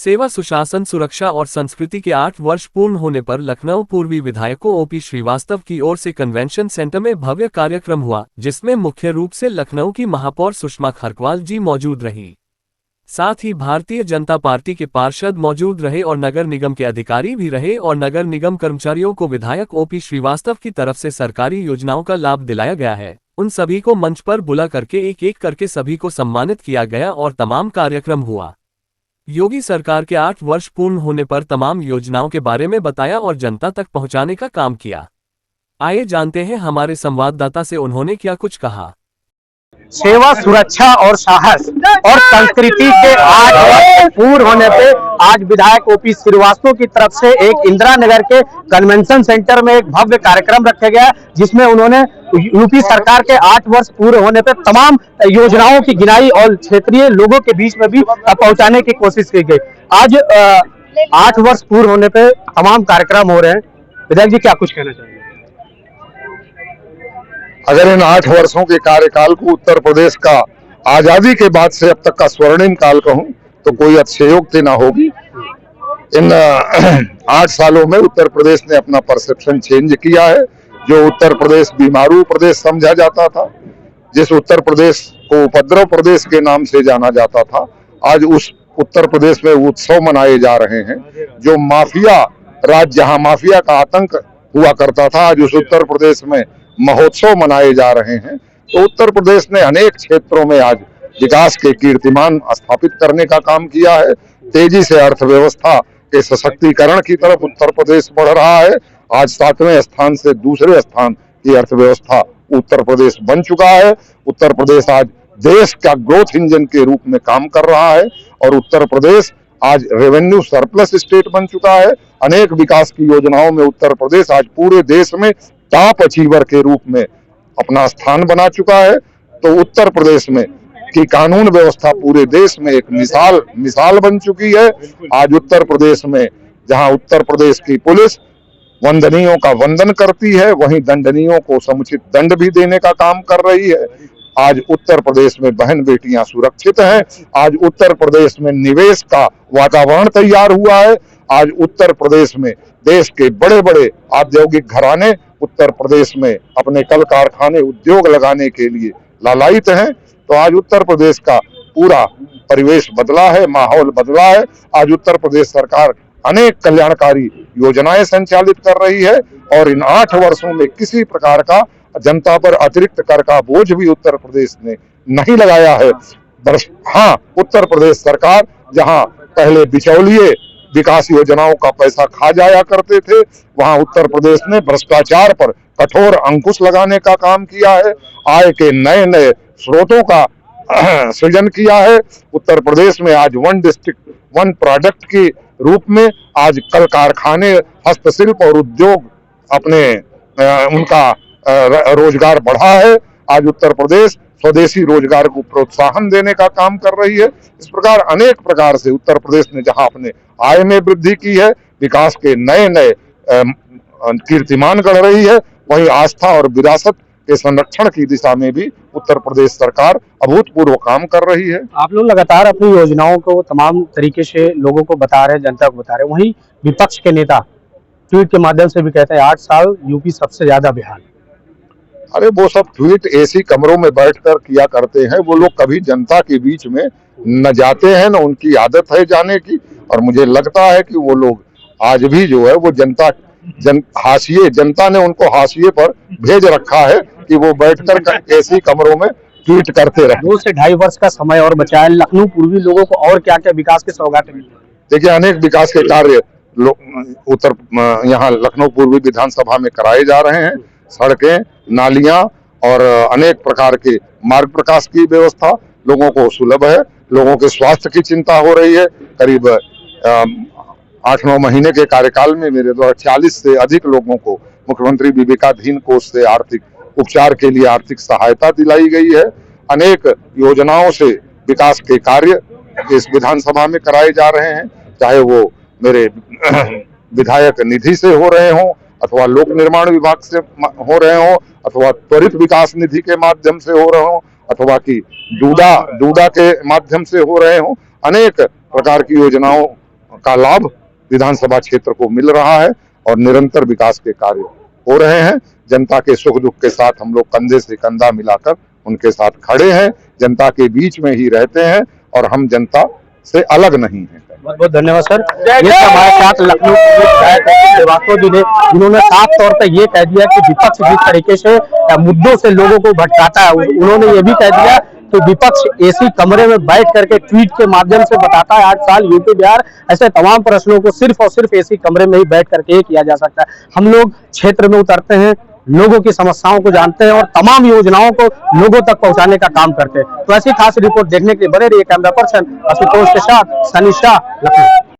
सेवा, सुशासन, सुरक्षा और संस्कृति के 8 वर्ष पूर्ण होने पर लखनऊ पूर्वी विधायकों ओपी श्रीवास्तव की ओर से कन्वेंशन सेंटर में भव्य कार्यक्रम हुआ, जिसमें मुख्य रूप से लखनऊ की महापौर सुषमा खरकवाल जी मौजूद रही। साथ ही भारतीय जनता पार्टी के पार्षद मौजूद रहे और नगर निगम के अधिकारी भी रहे और नगर निगम कर्मचारियों को विधायक ओपी श्रीवास्तव की तरफ से सरकारी योजनाओं का लाभ दिलाया गया है। उन सभी को मंच पर बुला करके एक एक करके सभी को सम्मानित किया गया और तमाम कार्यक्रम हुआ। योगी सरकार के 8 वर्ष पूर्ण होने पर तमाम योजनाओं के बारे में बताया और जनता तक पहुंचाने का काम किया। आइए जानते हैं हमारे संवाददाता से उन्होंने क्या कुछ कहा। सेवा, सुरक्षा और साहस और संस्कृति के 8 वर्ष पूर्ण होने पे आज विधायक ओपी श्रीवास्तव की तरफ से एक इंदिरा नगर के कन्वेंशन सेंटर में एक भव्य कार्यक्रम रखा गया, जिसमें उन्होंने यूपी सरकार के 8 वर्ष पूर्ण होने पे तमाम योजनाओं की गिनाई और क्षेत्रीय लोगों के बीच में भी पहुंचाने की कोशिश की गई। आज 8 वर्ष पूर्ण होने पे तमाम कार्यक्रम हो रहे हैं। विधायक जी, क्या कुछ कहना चाहेंगे? अगर इन 8 वर्षों के कार्यकाल को उत्तर प्रदेश का आजादी के बाद से अब तक का स्वर्णिम काल कहूं तो कोई अतिशयोक्ति ना होगी। इन 8 सालों में उत्तर प्रदेश ने अपना परसेप्शन चेंज किया है। जो उत्तर प्रदेश बीमारू प्रदेश समझा जाता था, जिस उत्तर प्रदेश को उपद्रव प्रदेश के नाम से जाना जाता था, आज उस उत्तर प्रदेश में उत्सव मनाए जा रहे हैं। जो माफिया राज्य, जहां माफिया का आतंक हुआ करता था, आज उस उत्तर प्रदेश में महोत्सव मनाए जा रहे हैं। तो उत्तर प्रदेश ने अनेक क्षेत्रों में आज विकास के कीर्तिमान स्थापित करने का काम किया है। तेजी से अर्थव्यवस्था के सशक्तिकरण की तरफ उत्तर प्रदेश बढ़ रहा है। आज 7वें स्थान से दूसरे स्थान की अर्थव्यवस्था उत्तर प्रदेश बन चुका है। उत्तर प्रदेश आज देश का ग्रोथ इंजन के रूप में काम कर रहा है और उत्तर प्रदेश आज रेवेन्यू सरप्लस स्टेट बन चुका है। अनेक विकास की योजनाओं में उत्तर प्रदेश आज पूरे देश में टॉप अचीवर के रूप में अपना स्थान बना चुका है। तो उत्तर प्रदेश में की कानून व्यवस्था पूरे देश में एक मिसाल बन चुकी है। आज उत्तर प्रदेश में जहां उत्तर प्रदेश की पुलिस वंदनीयों का वंदन करती है, वहीं दंडनीयों को समुचित दंड भी देने का काम कर रही है। आज उत्तर प्रदेश में बहन बेटियां सुरक्षित हैं। आज उत्तर प्रदेश में निवेश का वातावरण तैयार हुआ है। आज उत्तर प्रदेश में देश के बड़े बड़े औद्योगिक घराने उत्तर प्रदेश में अपने कल कारखाने, उद्योग लगाने के लिए लालायित हैं। तो आज उत्तर प्रदेश का पूरा परिवेश बदला है, माहौल बदला है। आज उत्तर प्रदेश सरकार अनेक कल्याणकारी योजनाएं संचालित कर रही है और इन 8 वर्षों में किसी प्रकार का जनता पर अतिरिक्त कर का बोझ भी उत्तर प्रदेश ने नहीं लगाया है। हाँ, उत्तर प्रदेश सरकार जहां पहले बिचौलिए विकास योजनाओं का पैसा खा जाया करते थे, वहां उत्तर प्रदेश ने भ्रष्टाचार पर कठोर अंकुश लगाने का काम किया है। आय के नए नए स्रोतों का सृजन किया है। उत्तर प्रदेश में आज 1 डिस्ट्रिक्ट 1 प्रोडक्ट के रूप में आज कल कारखाने, हस्तशिल्प और उद्योग अपने उनका रोजगार बढ़ा है। आज उत्तर प्रदेश स्वदेशी रोजगार को प्रोत्साहन देने का काम कर रही है। इस प्रकार अनेक प्रकार से उत्तर प्रदेश ने जहां अपने आय में वृद्धि की है, विकास के नए नए कीर्तिमान गढ़ रही है, वहीं आस्था और विरासत के संरक्षण की दिशा में भी उत्तर प्रदेश सरकार अभूतपूर्व काम कर रही है। आप लोग लगातार अपनी योजनाओं को तमाम तरीके से लोगों को बता रहे हैं, जनता को बता रहे हैं। वहीं विपक्ष के नेता ट्वीट के माध्यम से भी कहते हैं 8 साल यूपी सबसे ज्यादा बेहाल। अरे वो सब ट्वीट एसी कमरों में बैठकर किया करते हैं। वो लोग कभी जनता के बीच में न जाते हैं, न उनकी आदत है जाने की। और मुझे लगता है कि वो लोग आज भी जो है वो जनता ने उनको हाशिए पर भेज रखा है कि वो बैठकर एसी कमरों में ट्वीट करते रहे। 2 से 2.5 वर्ष का समय और बचा है। लखनऊ पूर्वी लोगों को और क्या क्या विकास के सौगातें मिली? देखिए, अनेक विकास के कार्य यहाँ लखनऊ पूर्वी विधानसभा में कराए जा रहे हैं। सड़कें, नालियां और अनेक प्रकार के मार्ग प्रकाश की व्यवस्था लोगों को सुलभ है। लोगों के स्वास्थ्य की चिंता हो रही है। करीब 8-9 महीने के कार्यकाल में मेरे द्वारा 40 से अधिक लोगों को मुख्यमंत्री विवेकाधीन कोष से आर्थिक उपचार के लिए आर्थिक सहायता दिलाई गई है। अनेक योजनाओं से विकास के कार्य इस विधानसभा में कराए जा रहे हैं, चाहे वो मेरे विधायक निधि से हो रहे हों, अथवा लोक निर्माण विभाग से हो रहे हों, अथवा त्वरित विकास निधि के माध्यम से हो रहे हों, अथवा कि डूडा के माध्यम से हो रहे हों। अनेक प्रकार की योजनाओं का लाभ विधानसभा क्षेत्र को मिल रहा है और निरंतर विकास के कार्य हो रहे हैं। जनता के सुख दुख के साथ हम लोग कंधे से कंधा मिलाकर उनके साथ खड़े हैं, जनता के बीच में ही रहते हैं और हम जनता से अलग नहीं हैं। बहुत बहुत धन्यवाद सर। ये हमारे साथ लखनऊ के विधायक श्रीवास्तव जी ने, जिन्होंने साफ तौर पर ये कह दिया कि विपक्ष जिस तरीके से मुद्दों से लोगों को भटकाता है, उन्होंने ये भी कह दिया कि विपक्ष एसी कमरे में बैठ करके ट्वीट के माध्यम से बताता है 8 साल यूपी बिहार, ऐसे तमाम प्रश्नों को सिर्फ और सिर्फ एसी कमरे में ही बैठ करके ही किया जा सकता है। हम लोग क्षेत्र में उतरते हैं, लोगों की समस्याओं को जानते हैं और तमाम योजनाओं को लोगों तक पहुंचाने का काम करते हैं। तो ऐसी खास रिपोर्ट देखने के लिए बने रहिए। कैमरा पर्सन आशुतोष के साथ सनी शाह, लखनऊ।